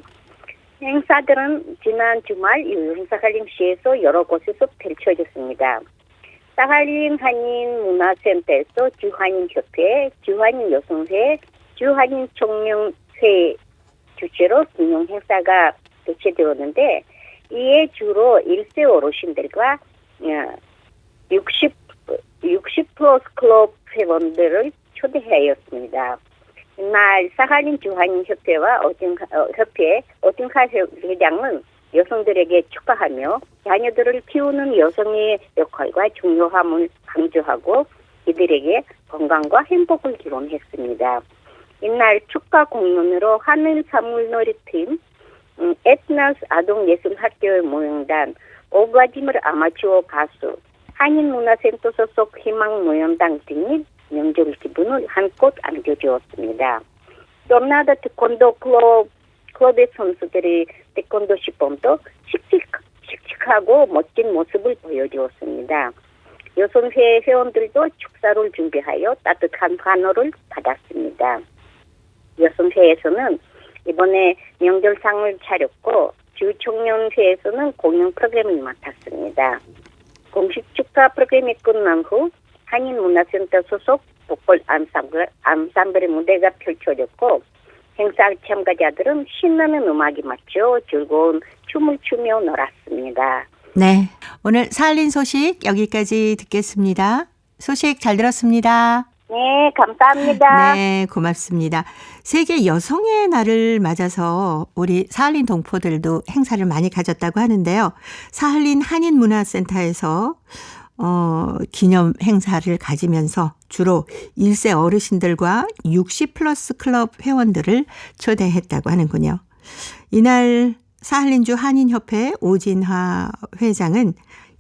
행사들은 지난 주말 사할린시에서 여러 곳에서 펼쳐졌습니다. 사할린 한인 문화센터에서 주한인협회, 주한인여성회, 주한인청년회 주최로 기념 행사가 개최되었는데 이에 주로 1세 어르신들과 60+ 클럽 회원들을 초대하였습니다. 이날 사할린 주한인협회와 어딘카 회장은 여성들에게 축하하며 자녀들을 키우는 여성의 역할과 중요함을 강조하고 이들에게 건강과 행복을 기원했습니다. 이날 축하 공연으로 하늘사물놀이팀, 에트나스 아동예술학교의 모형단, 오바지물 아마추어 가수, 한인문화센터 소속 희망모형단 등이 명절 기분을 한껏 안겨주었습니다. 또나다 태권도 클럽의 선수들이 태권도 시범도 씩씩하고 멋진 모습을 보여주었습니다. 여성회 회원들도 축사를 준비하여 따뜻한 환호를 받았습니다. 여성회에서는 이번에 명절상을 차렸고 주총련회에서는 공연 프로그램을 맡았습니다. 공식 축하 프로그램이 끝난 후 한인문화센터 소속 보컬 ансам블의 무대가 펼쳐졌고 행사 참가자들은 신나는 음악에 맞춰 즐거운 춤을 추며 놀았습니다. 네, 오늘 살린 소식 여기까지 듣겠습니다. 소식 잘 들었습니다. 네, 감사합니다. 네, 고맙습니다. 세계 여성의 날을 맞아서 우리 사할린 동포들도 행사를 많이 가졌다고 하는데요. 사할린 한인문화센터에서 기념 행사를 가지면서 주로 1세 어르신들과 60+ 클럽 회원들을 초대했다고 하는군요. 이날 사할린주 한인협회 오진화 회장은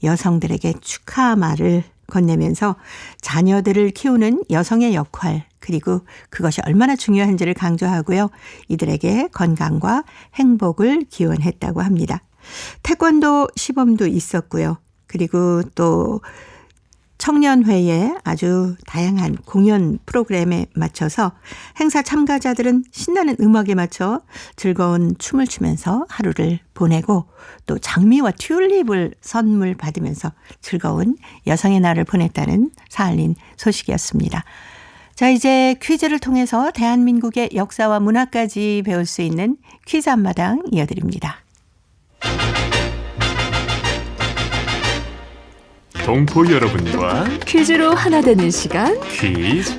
여성들에게 축하 말을 건네면서 자녀들을 키우는 여성의 역할 그리고 그것이 얼마나 중요한지를 강조하고요. 이들에게 건강과 행복을 기원했다고 합니다. 태권도 시범도 있었고요. 그리고 또 청년회의 아주 다양한 공연 프로그램에 맞춰서 행사 참가자들은 신나는 음악에 맞춰 즐거운 춤을 추면서 하루를 보내고 또 장미와 튤립을 선물 받으면서 즐거운 여성의 날을 보냈다는 사할린 소식이었습니다. 자, 이제 퀴즈를 통해서 대한민국의 역사와 문화까지 배울 수 있는 퀴즈 한마당 이어드립니다. 동포 여러분과 퀴즈로 하나 되는 시간 퀴즈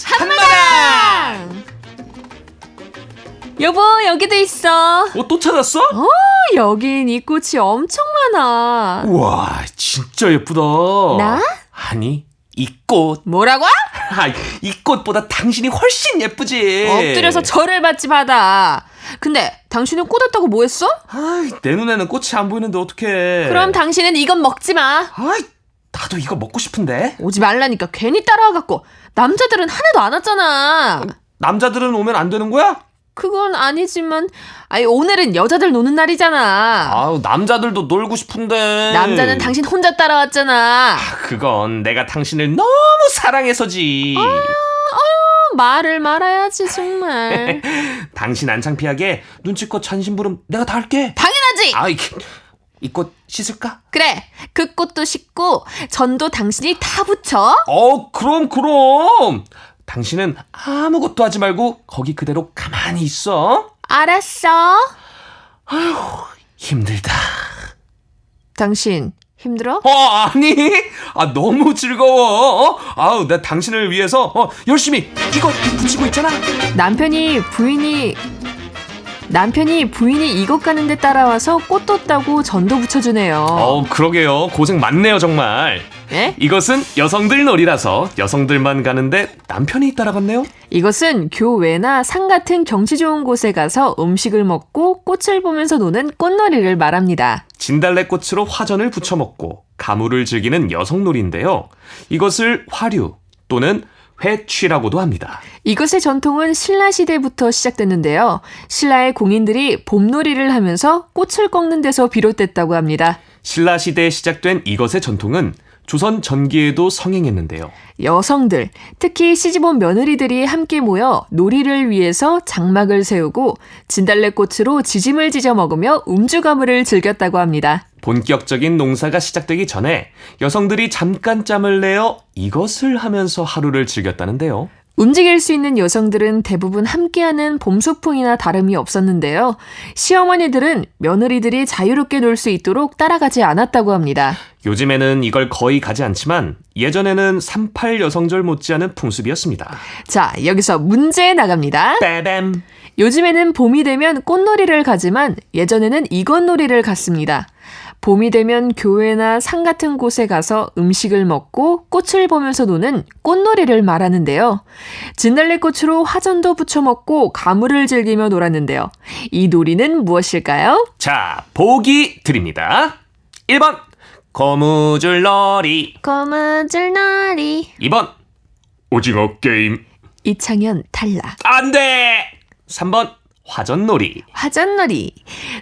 한마당. 여보, 여기도 있어. 또 찾았어? 여긴 이 꽃이 엄청 많아. 우와 진짜 예쁘다. 나? 아니 이 꽃 뭐라고? 이 꽃보다 당신이 훨씬 예쁘지. 엎드려서 절을 받지 마다. 근데 당신은 꽃 왔다고 뭐 했어? 내 눈에는 꽃이 안 보이는데 어떡해. 그럼 당신은 이건 먹지 마. 나도 이거 먹고 싶은데. 오지 말라니까 괜히 따라와갖고. 남자들은 하나도 안 왔잖아. 남자들은 오면 안 되는 거야? 그건 아니지만 오늘은 여자들 노는 날이잖아. 남자들도 놀고 싶은데. 남자는 당신 혼자 따라왔잖아. 그건 내가 당신을 너무 사랑해서지. 말을 말아야지 정말. 당신 안 창피하게 눈치껏 전심부름 내가 다 할게. 당연하지. 이 꽃 씻을까? 그래, 그 꽃도 씻고 전도 당신이 다 붙여. 그럼. 당신은 아무것도 하지 말고 거기 그대로 가만히 있어. 알았어. 힘들다. 당신 힘들어? 아니. 너무 즐거워. 나 당신을 위해서 열심히 이거 붙이고 있잖아. 남편이 부인이 이것 가는데 따라와서 꽃 뒀다고 전도 붙여주네요. 그러게요. 고생 많네요 정말. 예? 이것은 여성들 놀이라서 여성들만 가는데 남편이 따라갔네요. 이것은 교외나 산 같은 경치 좋은 곳에 가서 음식을 먹고 꽃을 보면서 노는 꽃놀이를 말합니다. 진달래꽃으로 화전을 부쳐 먹고 가물을 즐기는 여성놀이인데요. 이것을 화류 또는 회취라고도 합니다. 이것의 전통은 신라시대부터 시작됐는데요. 신라의 공인들이 봄놀이를 하면서 꽃을 꺾는 데서 비롯됐다고 합니다. 신라시대에 시작된 이것의 전통은 조선 전기에도 성행했는데요. 여성들, 특히 시집온 며느리들이 함께 모여 놀이를 위해서 장막을 세우고 진달래꽃으로 지짐을 지져 먹으며 음주가물을 즐겼다고 합니다. 본격적인 농사가 시작되기 전에 여성들이 잠깐 짬을 내어 이것을 하면서 하루를 즐겼다는데요. 움직일 수 있는 여성들은 대부분 함께하는 봄소풍이나 다름이 없었는데요. 시어머니들은 며느리들이 자유롭게 놀 수 있도록 따라가지 않았다고 합니다. 요즘에는 이걸 거의 가지 않지만 예전에는 38 여성절 못지않은 풍습이었습니다. 자, 여기서 문제 나갑니다. 빠밤. 요즘에는 봄이 되면 꽃놀이를 가지만 예전에는 이것놀이를 갔습니다. 봄이 되면 교회나 산 같은 곳에 가서 음식을 먹고 꽃을 보면서 노는 꽃놀이를 말하는데요. 진달래꽃으로 화전도 부쳐 먹고 가물을 즐기며 놀았는데요. 이 놀이는 무엇일까요? 자, 보기 드립니다. 1번 거무줄놀이, 2번 오징어 게임. 이창현 탈락. 안 돼. 3번 화전놀이.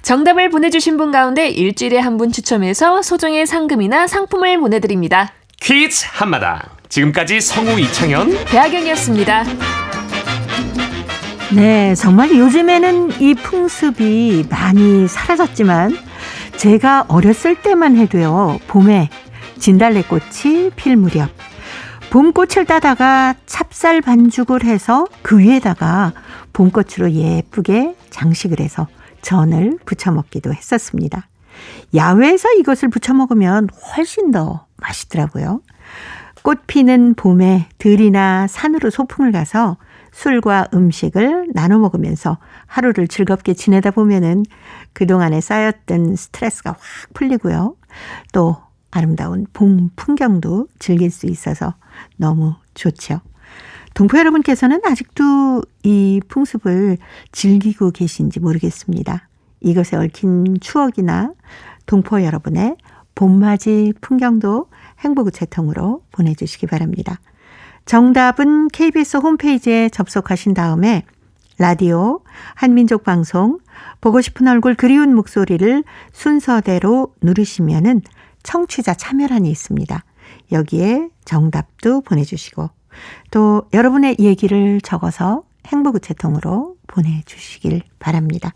정답을 보내주신 분 가운데 일주일에 한 분 추첨해서 소정의 상금이나 상품을 보내드립니다. 퀴즈 한마당. 지금까지 성우 이창현, 배아경이었습니다. 네, 정말 요즘에는 이 풍습이 많이 사라졌지만 제가 어렸을 때만 해도요, 봄에 진달래꽃이 필 무렵 봄꽃을 따다가 찹쌀 반죽을 해서 그 위에다가 봄꽃으로 예쁘게 장식을 해서 전을 부쳐 먹기도 했었습니다. 야외에서 이것을 부쳐 먹으면 훨씬 더 맛있더라고요. 꽃 피는 봄에 들이나 산으로 소풍을 가서 술과 음식을 나눠 먹으면서 하루를 즐겁게 지내다 보면은 그동안에 쌓였던 스트레스가 확 풀리고요. 또 아름다운 봄 풍경도 즐길 수 있어서 너무 좋죠. 동포 여러분께서는 아직도 이 풍습을 즐기고 계신지 모르겠습니다. 이것에 얽힌 추억이나 동포 여러분의 봄맞이 풍경도 행복우체통으로 보내주시기 바랍니다. 정답은 KBS 홈페이지에 접속하신 다음에 라디오, 한민족 방송, 보고 싶은 얼굴 그리운 목소리를 순서대로 누르시면은 청취자 참여란이 있습니다. 여기에 정답도 보내주시고 또 여러분의 얘기를 적어서 행복우체통으로 보내주시길 바랍니다.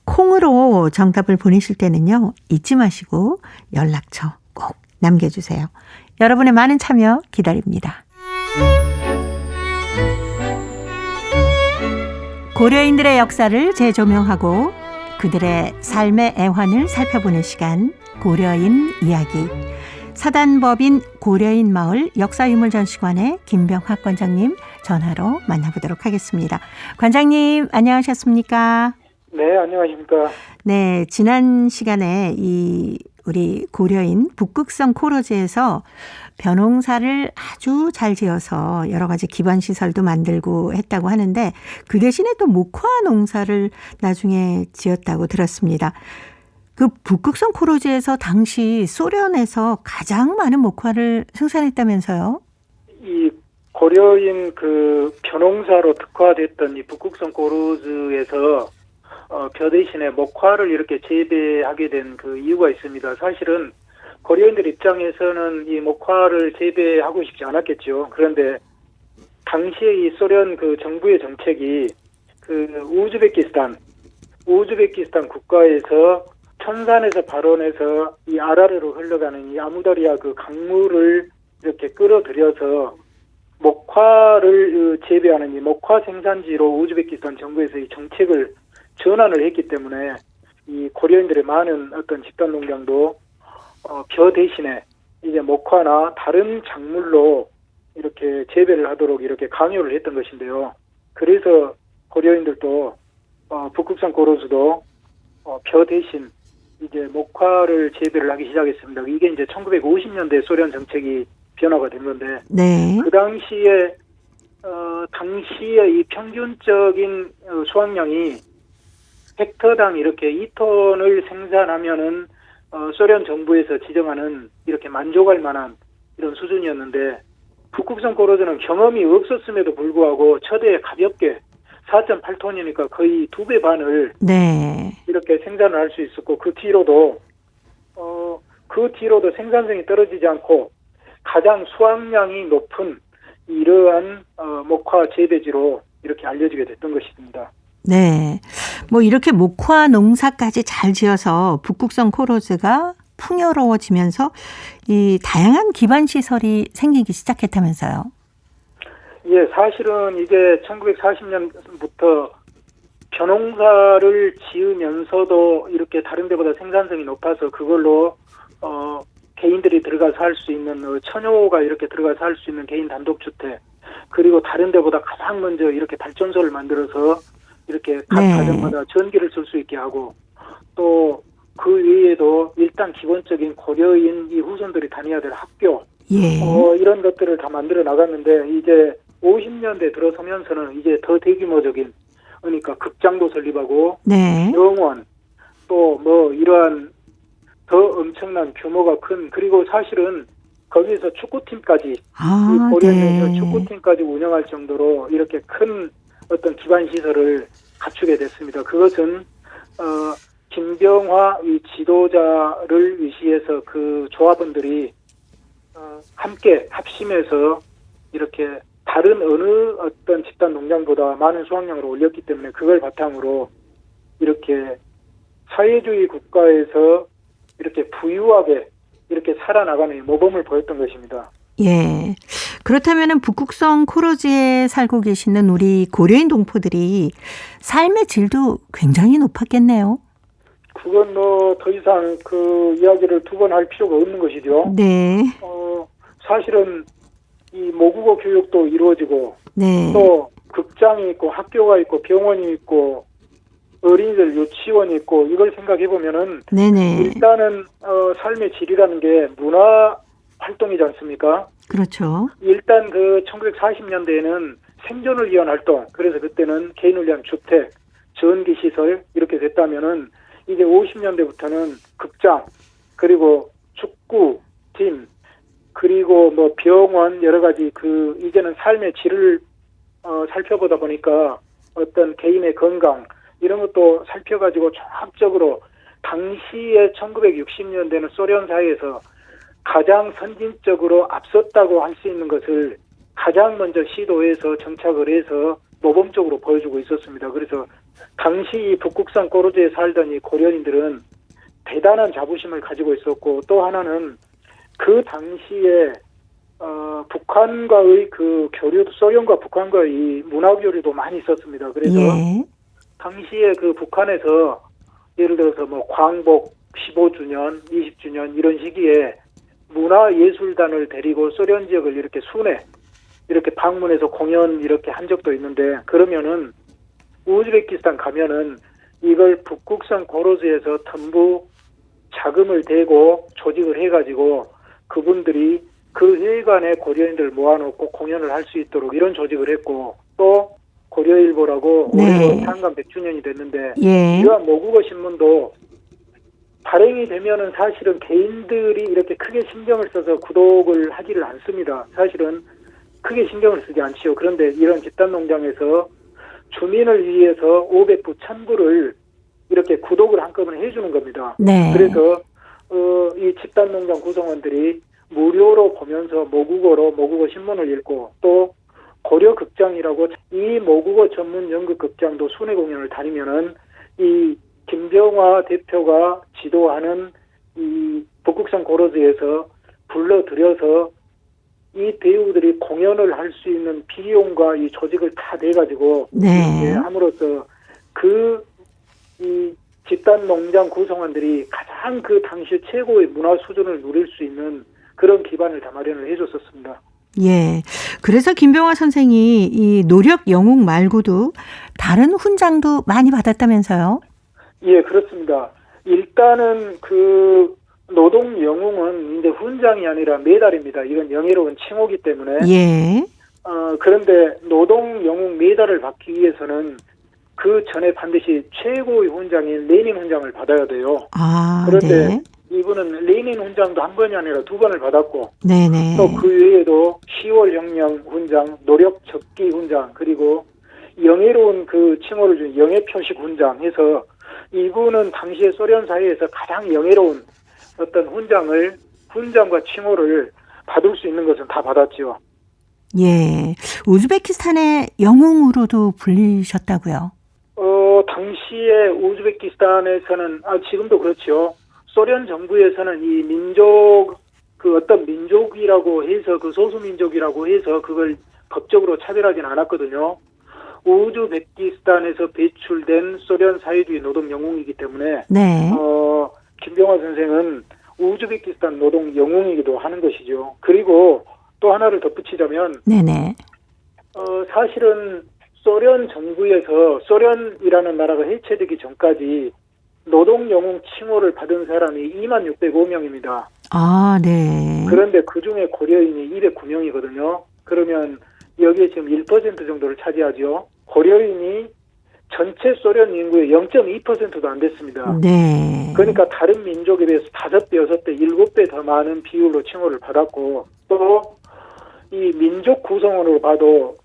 콩으로 정답을 보내실 때는요, 잊지 마시고 연락처 꼭 남겨주세요. 여러분의 많은 참여 기다립니다. 고려인들의 역사를 재조명하고 그들의 삶의 애환을 살펴보는 시간, 고려인 이야기. 사단법인 고려인 마을 역사유물전시관의 김병학 관장님 전화로 만나보도록 하겠습니다. 관장님 안녕하셨습니까? 네, 안녕하십니까. 네, 지난 시간에 이 우리 고려인 북극성 코로즈에서 벼농사를 아주 잘 지어서 여러 가지 기반 시설도 만들고 했다고 하는데 그 대신에 또 목화 농사를 나중에 지었다고 들었습니다. 그 북극성 코로즈에서 당시 소련에서 가장 많은 목화를 생산했다면서요? 이 고려인 그 벼농사로 특화됐던 이 북극성 코로즈에서 벼 대신에 목화를 이렇게 재배하게 된 그 이유가 있습니다. 사실은 고려인들 입장에서는 이 목화를 재배하고 싶지 않았겠죠. 그런데 당시에 이 소련 그 정부의 정책이 그 우즈베키스탄 국가에서 천산에서 발원해서 이 아라르로 흘러가는 이 아무다리아 그 강물을 이렇게 끌어들여서 목화를 재배하는 이 목화 생산지로 우즈베키스탄 정부에서 이 정책을 전환을 했기 때문에 이 고려인들의 많은 어떤 집단 농장도 벼 대신에 이제 목화나 다른 작물로 이렇게 재배를 하도록 이렇게 강요를 했던 것인데요. 그래서 고려인들도 북극성 코로즈도 벼 대신 이제 목화를 재배를 하기 시작했습니다. 이게 이제 1950년대 소련 정책이 변화가 된 건데, 네. 그 당시에 이 평균적인 수확량이 헥터당 이렇게 2톤을 생산하면은 소련 정부에서 지정하는 이렇게 만족할 만한 이런 수준이었는데, 북극성 코로즈는 경험이 없었음에도 불구하고 처대에 가볍게 4.8톤이니까 거의 2배 반을 네. 이렇게 생산을 할 수 있었고, 그 뒤로도 생산성이 떨어지지 않고 가장 수확량이 높은 이러한 목화 재배지로 이렇게 알려지게 됐던 것입니다. 네. 뭐 이렇게 목화 농사까지 잘 지어서 북극성 코로즈가 풍요로워지면서 이 다양한 기반 시설이 생기기 시작했다면서요. 예, 사실은 이게 1940년부터 벼농사를 지으면서도 이렇게 다른 데보다 생산성이 높아서 그걸로 개인들이 들어가서 할 수 있는 처녀가 이렇게 들어가서 할 수 있는 개인 단독주택, 그리고 다른 데보다 가장 먼저 이렇게 발전소를 만들어서 이렇게 각 네. 가정마다 전기를 쓸 수 있게 하고, 또 그 외에도 일단 기본적인 고려인 이 후손들이 다녀야 될 학교, 예. 이런 것들을 다 만들어 나갔는데, 이제 50년대 들어서면서는 이제 더 대규모적인, 그러니까 극장도 설립하고 네. 병원, 또 뭐 이러한 더 엄청난 규모가 큰, 그리고 사실은 거기에서 축구팀까지, 이 고려인에서 네. 축구팀까지 운영할 정도로 이렇게 큰 어떤 기반 시설을 갖추게 됐습니다. 그것은 김병화 이 지도자를 위시해서 그 조합원들이 함께 합심해서 이렇게 다른 어느 어떤 집단 농장보다 많은 수확량을 올렸기 때문에 그걸 바탕으로 이렇게 사회주의 국가에서 이렇게 부유하게 이렇게 살아나가는 모범을 보였던 것입니다. 예. 그렇다면은 북극성 코로즈에 살고 계시는 우리 고려인 동포들이 삶의 질도 굉장히 높았겠네요. 그건 뭐 더 이상 그 이야기를 두 번 할 필요가 없는 것이죠. 네. 사실은 이 모국어 교육도 이루어지고, 네. 또 극장이 있고 학교가 있고 병원이 있고 어린이들 유치원이 있고, 이걸 생각해 보면은 네네. 일단은 삶의 질이라는 게 문화 활동이지 않습니까? 그렇죠. 일단 그 1940년대에는 생존을 위한 활동, 그래서 그때는 개인을 위한 주택, 전기 시설 이렇게 됐다면은 이제 50년대부터는 극장, 그리고 축구 팀, 그리고 뭐 병원, 여러 가지 그 이제는 삶의 질을 살펴보다 보니까 어떤 개인의 건강 이런 것도 살펴가지고 종합적으로 당시에 1960년대는 소련 사회에서 가장 선진적으로 앞섰다고 할 수 있는 것을 가장 먼저 시도해서 정착을 해서 모범적으로 보여주고 있었습니다. 그래서 당시 이 북극성 코로즈에 살던 이 고려인들은 대단한 자부심을 가지고 있었고, 또 하나는 그 당시에 북한과의 그 교류도, 소련과 북한과의 문화 교류도 많이 있었습니다. 그래서 예. 당시에 그 북한에서 예를 들어서 뭐 광복 15주년, 20주년 이런 시기에 문화예술단을 데리고 소련 지역을 이렇게 순회, 이렇게 방문해서 공연 이렇게 한 적도 있는데, 그러면은 우즈베키스탄 가면은 이걸 북극성 코로즈에서 전부 자금을 대고 조직을 해가지고 그분들이 그 회관에 고려인들을 모아놓고 공연을 할 수 있도록 이런 조직을 했고, 또 고려일보라고 네. 올해 창간 100주년이 됐는데 예. 이러한 모국어 신문도 발행이 되면은 사실은 개인들이 이렇게 크게 신경을 써서 구독을 하지를 않습니다. 사실은 크게 신경을 쓰지 않지요. 그런데 이런 집단농장에서 주민을 위해서 500부, 1000부를 이렇게 구독을 한꺼번에 해주는 겁니다. 네. 그래서 이 집단농장 구성원들이 무료로 보면서 모국어로 모국어 신문을 읽고, 또 고려극장이라고 이 모국어 전문 연극극장도 순회 공연을 다니면은 이 김병화 대표가 지도하는 이 북극성 고로즈에서 불러들여서 이 배우들이 공연을 할 수 있는 비용과 이 조직을 다 대가지고 네. 함으로써 이 집단 농장 구성원들이 가장 그 당시 최고의 문화 수준을 누릴 수 있는 그런 기반을 다 마련을 해줬었습니다. 예. 그래서 김병화 선생이 이 노력 영웅 말고도 다른 훈장도 많이 받았다면서요? 예, 그렇습니다. 일단은 그 노동 영웅은 이제 훈장이 아니라 메달입니다. 이건 영예로운 칭호기 때문에. 예. 그런데 노동 영웅 메달을 받기 위해서는 그 전에 반드시 최고의 훈장인 레닌 훈장을 받아야 돼요. 아, 그런데 네. 이분은 레닌 훈장도 한 번이 아니라 2번을 받았고, 네네. 또 그 외에도 10월 혁명 훈장, 노력 적기 훈장, 그리고 영예로운 그 칭호를 준 영예 표식 훈장 해서 이분은 당시에 소련 사회에서 가장 영예로운 어떤 훈장과 칭호를 받을 수 있는 것은 다 받았죠. 예. 우즈베키스탄의 영웅으로도 불리셨다고요? 당시에 우즈베키스탄에서는, 지금도 그렇죠. 소련 정부에서는 이 민족, 그 어떤 민족이라고 해서, 그 소수민족이라고 해서 그걸 법적으로 차별하지는 않았거든요. 우즈베키스탄에서 배출된 소련 사회주의 노동 영웅이기 때문에, 네. 김병화 선생은 우즈베키스탄 노동 영웅이기도 하는 것이죠. 그리고 또 하나를 덧붙이자면, 네네. 사실은 소련 정부에서 소련이라는 나라가 해체되기 전까지 노동 영웅 칭호를 받은 사람이 2605명입니다. 아, 네. 그런데 그중에 고려인이 209명이거든요. 그러면 여기에 지금 1% 정도를 차지하죠. 고려인이 전체 소련 인구의 0.2%도 안 됐습니다. 네. 그러니까 다른 민족에 비해서 5배, 6배, 7배 더 많은 비율로 칭호를 받았고, 또 이 민족 구성원으로 봐도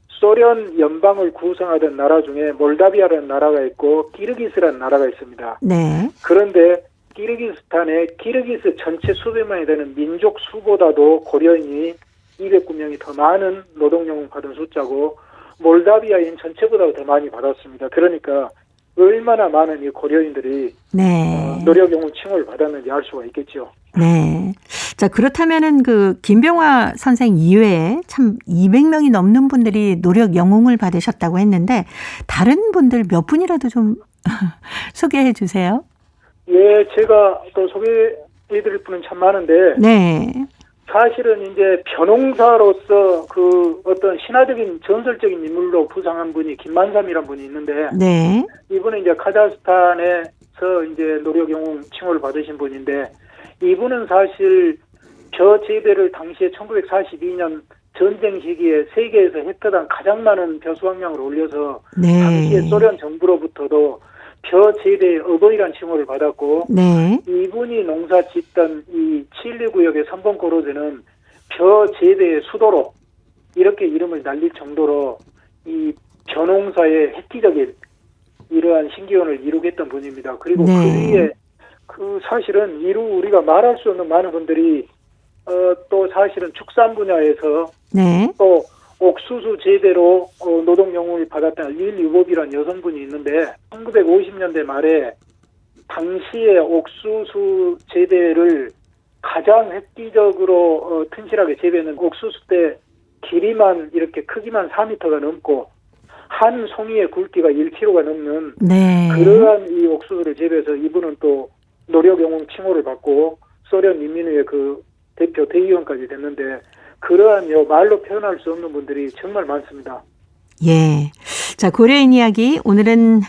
소련 연방을 구성하던 나라 중에 몰다비아라는 나라가 있고 키르기스라는 나라가 있습니다. 네. 그런데 키르기스탄의 키르기스 전체 수백만이 되는 민족 수보다도 고려인이 209명이 더 많은 노동영웅 받은 숫자고, 몰다비아인 전체보다 더 많이 받았습니다. 그러니까 얼마나 많은 이 고려인들이 네. 노력영웅 칭호를 받았는지 알 수가 있겠죠. 네. 자, 그렇다면은 그 김병화 선생 이외에 참 200명이 넘는 분들이 노력 영웅을 받으셨다고 했는데 다른 분들 몇 분이라도 좀 소개해 주세요. 예, 제가 또 소개해드릴 분은 참 많은데, 네. 사실은 이제 변홍사로서 그 어떤 신화적인 전설적인 인물로 부상한 분이 김만삼이라는 분이 있는데, 네. 이분은 이제 카자흐스탄에서 이제 노력 영웅 칭호를 받으신 분인데, 이분은 사실 벼 재배를 당시에 1942년 전쟁 시기에 세계에서 헥타당 가장 많은 벼 수확량을 올려서 네. 당시에 소련 정부로부터도 벼 재배의 어버이란 칭호를 받았고, 네. 이분이 농사 짓던 이 칠리 구역의 삼번 고로즈는 벼 재배의 수도로 이렇게 이름을 날릴 정도로 이 벼농사의 획기적인 이러한 신기원을 이루겠던 분입니다. 그리고 네. 그 위에 그 사실은 우리가 말할 수 없는 많은 분들이 또 사실은 축산 분야에서 네. 또 옥수수 재배로 노동 영웅을 받았던 릴유법이라는 여성분이 있는데, 1950년대 말에 당시에 옥수수 재배를 가장 획기적으로 튼실하게 재배는 옥수수 때 길이만 이렇게 크기만 4m가 넘고 한 송이의 굵기가 1kg가 넘는 네. 그러한 이 옥수수를 재배해서 이분은 또 노력 영웅 칭호를 받고 소련 인민회의 그 대표 대의원까지 됐는데, 그러한 말로 표현할 수 없는 분들이 정말 많습니다. 예. 자, 고려인 이야기 오늘은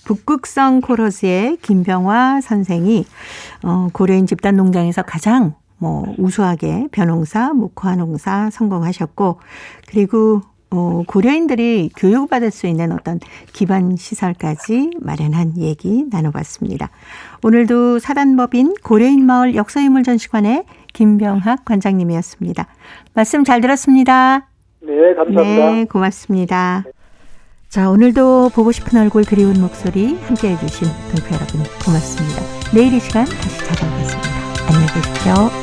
북극성 코러스의 김병화 선생이 고려인 집단 농장에서 가장 우수하게 벼농사, 목화농사 성공하셨고, 그리고 고려인들이 교육받을 수 있는 어떤 기반 시설까지 마련한 얘기 나눠봤습니다. 오늘도 사단법인 고려인마을 역사유물전시관의 김병학 관장님이었습니다. 말씀 잘 들었습니다. 네, 감사합니다. 네, 고맙습니다. 자, 오늘도 보고 싶은 얼굴 그리운 목소리 함께해 주신 동포 여러분 고맙습니다. 내일 이 시간 다시 찾아오겠습니다. 안녕히 계십시오.